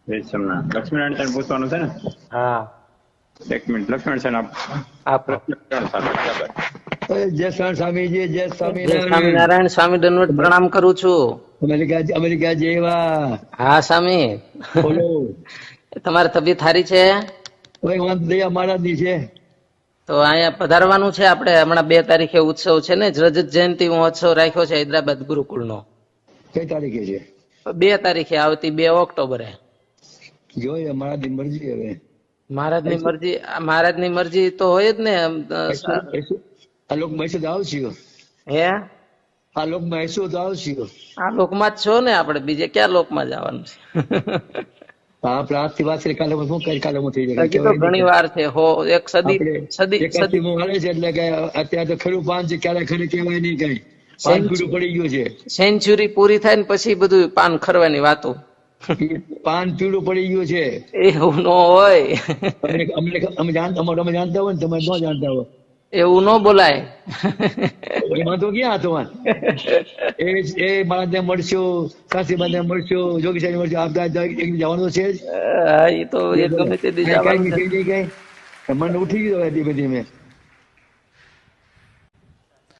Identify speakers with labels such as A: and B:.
A: જય સોમનાથ. લક્ષ્મીનારાયણ તને પૂછવાનું છે ને?
B: હા
A: એક મિનિટ. લક્ષ્મણ છે ને
B: આપો.
C: જય સ્વામીજી, જય
B: જય
C: સ્વામિનારાયણ.
B: સ્વામિનારાયણ. સ્વામી દંડવત પ્રણામ કરું છું.
C: અમેરિકા જેવા
B: હા સ્વામી,
C: બોલો.
B: તમારી તબિયત સારી છે?
C: ભાઈ વાંધો દયા મહારાજ ની છે.
B: તો અહીંયા પધારવાનું છે આપણે. હમણાં 2 તારીખે ઉત્સવ છે ને, રજત જયંતિ મહોત્સવ રાખ્યો છે હૈદરાબાદ ગુરુકુળનો.
C: કઈ તારીખે છે?
B: 2 તારીખે આવતી 2 ઓક્ટોબરે.
C: જોઈએ મહારાજ ની મરજી. હવે
B: મહારાજની મરજી તો હોય જ ને.
C: આ લોક મહેસૂદ આવશે.
B: હે,
C: આ લોક મહેસૂદ આવશે.
B: આ લોકમાં જ છો ને આપણે, બીજે ક્યાં લોકમાં જવાનું છે?
C: આપડે આજથી વાત કરી, કાલે શું કરી, કાલે હું થઈ
B: હજી તો ઘણી વાર છે. એક સદી
C: મળે છે એટલે કે અત્યારે તો ખરું પાન છે, ક્યારે ખરી કહેવાય નહીં. કઈ પાન પીડું પડી ગયું છે.
B: સેન્ચુરી પૂરી થાય ને પછી બધું પાન ખરવાની વાતો.
C: પાન પીળું પડી ગયું છે.
B: એવું ન હોય.
C: અમે જાણતા હોય ને, તમે ન જાણતા હોય
B: એવું ન બોલાય.
C: એમાં તો ક્યાં હતો એ મહારાજ ને મળશું, કાશીબાદ ને મળશું, જોગી સાહેબ મળશું. આપતા જવાનું છે જ.
B: એ તો ગમે તે દી જવાનું છે.
C: મન ઉઠી ગયો ધીમે ધીમે.